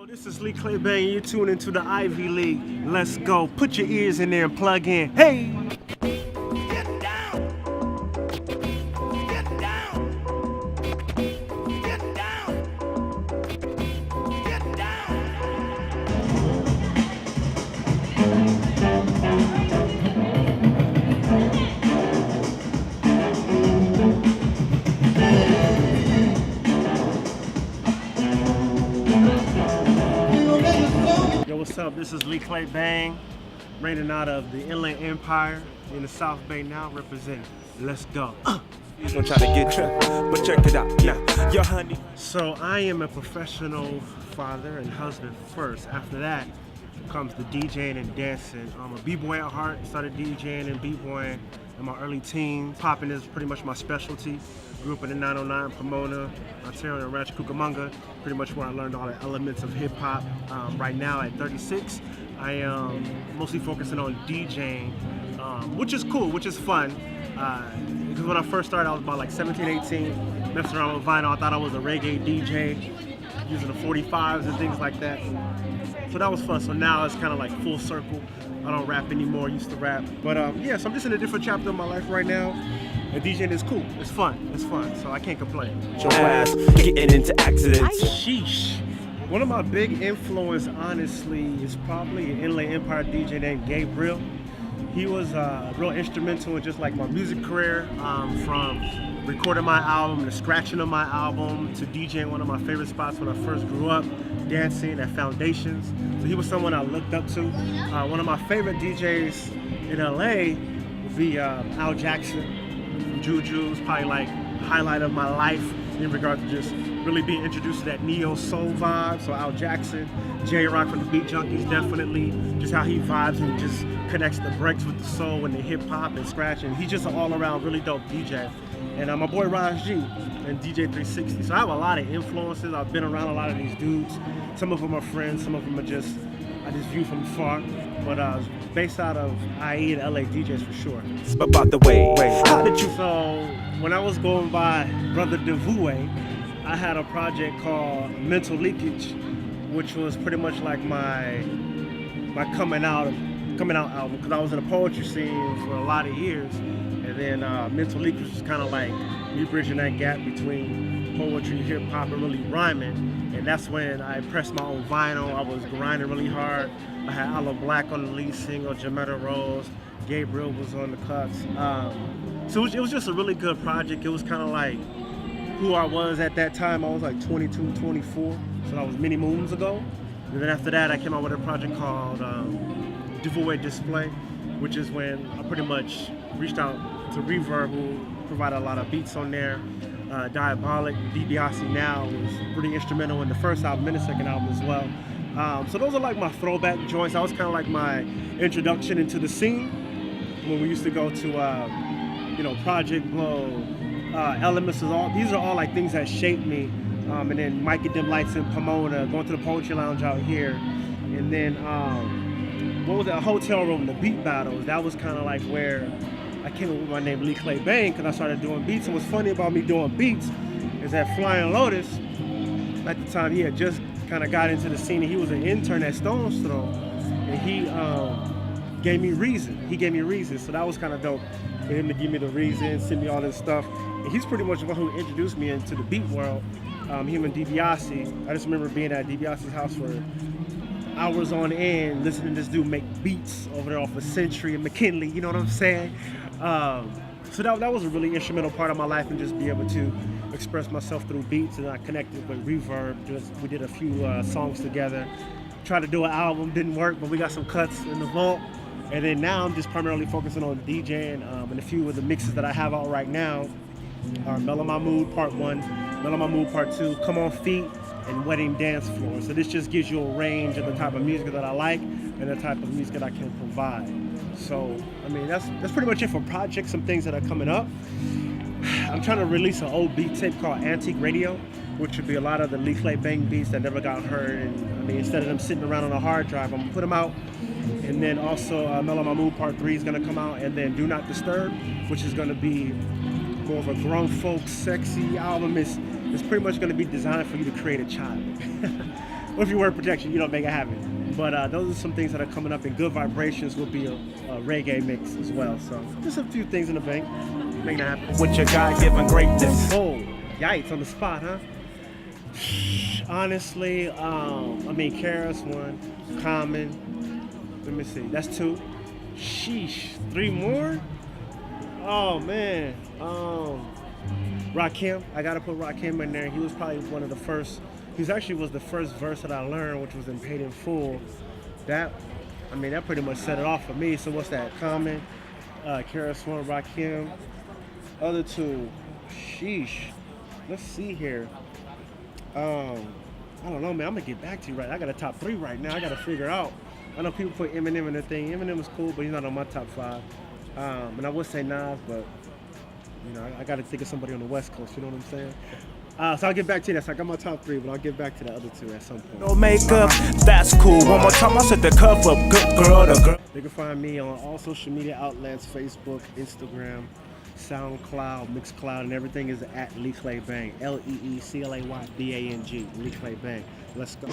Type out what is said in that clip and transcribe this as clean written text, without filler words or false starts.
Yo, this is LeeClayBang. You're tuned into the Ivy League. Let's go. Put your ears in there and plug in. Hey! Get down! Get down! Get down! Get down! Yo, what's up? This is LeeClayBang, reigning out of the Inland Empire in the South Bay now, representing. Let's go. He's gonna try to get you, but check it out. Now, your honey. So I am a professional father and husband first. After that comes the DJing and dancing. I'm a b-boy at heart. Started DJing and b-boying in my early teens. Popping is pretty much my specialty. Grew up in the 909 Pomona, Ontario, and Rancho Cucamonga. Pretty much where I learned all the elements of hip hop. Right now at 36, I am mostly focusing on DJing, which is cool, which is fun. Because when I first started, I was about like 17, 18, messing around with vinyl. I thought I was a reggae DJ, using the 45s and things like that. So that was fun. So now it's kind of like full circle. I don't rap anymore, used to rap. But yeah, so I'm just in a different chapter of my life right now. And DJing is cool, it's fun, so I can't complain. Your ass getting into accidents. Sheesh. One of my big influence, honestly, is probably an Inland Empire DJ named Gabriel. He was real instrumental in just like my music career, from recording my album, the scratching of my album, to DJing one of my favorite spots when I first grew up, dancing at Foundations. So he was someone I looked up to. One of my favorite DJs in LA would be Al Jackson from Juju's, probably like highlight of my life in regard to just really being introduced to that neo soul vibe. So Al Jackson, J-Rock from the Beat Junkies, definitely just how he vibes and just connects the breaks with the soul and the hip hop and scratching. He's just an all around really dope DJ. And my boy Raj G and DJ 360. So I have a lot of influences. I've been around a lot of these dudes. Some of them are friends, some of them are just, I just view from afar. But based out of IE and LA DJs for sure. About the way, how did you? So when I was going by Brother Devoué, I had a project called Mental Leakage, which was pretty much like my coming out album, because I was in the poetry scene for a lot of years. And then Mental Leakage was kind of like me bridging that gap between poetry, hip hop, and really rhyming. And that's when I pressed my own vinyl. I was grinding really hard. I had Aloe Black on the lead single, Jametta Rose, Gabriel was on the cuts. So it was just a really good project. It was kind of like who I was at that time. I was like 22, 24, so that was many moons ago. And then after that, I came out with a project called Giveaway Display, which is when I pretty much reached out to Reverb, who provided a lot of beats on there. Diabolic, DiBiase Now was pretty instrumental in the first album and the second album as well. So those are like my throwback joints. That was kind of like my introduction into the scene when we used to go to, Project Blow, Elements. These are all like things that shaped me. And then Mike and Dim Lights in Pomona, going to the Poetry Lounge out here. And then, what was that, Hotel Room, the beat battles. That was kind of like where I came up with my name LeeClayBang, because I started doing beats. And what's funny about me doing beats is that Flying Lotus, at the time he had just kind of got into the scene, and he was an intern at Stone's Throw, and he gave me Reason. He gave me Reason, so that was kind of dope for him to give me the Reason, send me all this stuff. And he's pretty much the one who introduced me into the beat world. Him and DiBiase. I just remember being at DiBiase's house for hours on end, listening to this dude make beats over there off of Century and McKinley, you know what I'm saying? So that was a really instrumental part of my life, and just be able to express myself through beats. And I connected with Reverb. We did a few songs together. Tried to do an album, didn't work, but we got some cuts in the vault. And then now I'm just primarily focusing on DJing, and a few of the mixes that I have out right now are Mellow My Mood Part 1, Mellow My Mood Part 2, Come On Feet, and Wedding Dance Floor. So this just gives you a range of the type of music that I like and the type of music that I can provide. So, I mean, that's pretty much it for projects, some things that are coming up. I'm trying to release an old beat tape called Antique Radio, which would be a lot of the LeeClayBang beats that never got heard. And I mean, instead of them sitting around on a hard drive, I'm gonna put them out. And then also Mellow My Mood Part 3 is gonna come out, and then Do Not Disturb, which is gonna be more of a grown folk, sexy album. It's pretty much gonna be designed for you to create a child. Or if you wear protection, you don't make it happen. But those are some things that are coming up, and Good Vibrations will be a reggae mix as well. So just a few things in the bank. Make that happen. With your God-given greatness. Oh, yikes, on the spot, huh? Honestly, I mean, Karis one, Common. Let me see, that's 2. Sheesh, 3 more? Oh man, Rakim. I gotta put Rakim in there. He was probably one of the first. He actually was the first verse that I learned, which was in Paid in Full. That, I mean, that pretty much set it off for me. So what's that? Common, Karis one, Rakim. Other 2, sheesh. Let's see here. I don't know, man. I'm gonna get back to you right. I got a top 3 right now. I gotta figure out. I know people put Eminem in the thing. Eminem is cool, but he's not on my top 5. And I would say Nas, but you know, I gotta think of somebody on the West Coast. You know what I'm saying? So I'll get back to you. So I got my top 3, but I'll get back to the other 2 at some point. No makeup, that's cool. One more time, I said the cover up. Good girl, the girl. You can find me on all social media outlets: Facebook, Instagram, SoundCloud, Mixcloud, and everything is at LeeClayBang. LeeClayBang. LeeClayBang. Let's go.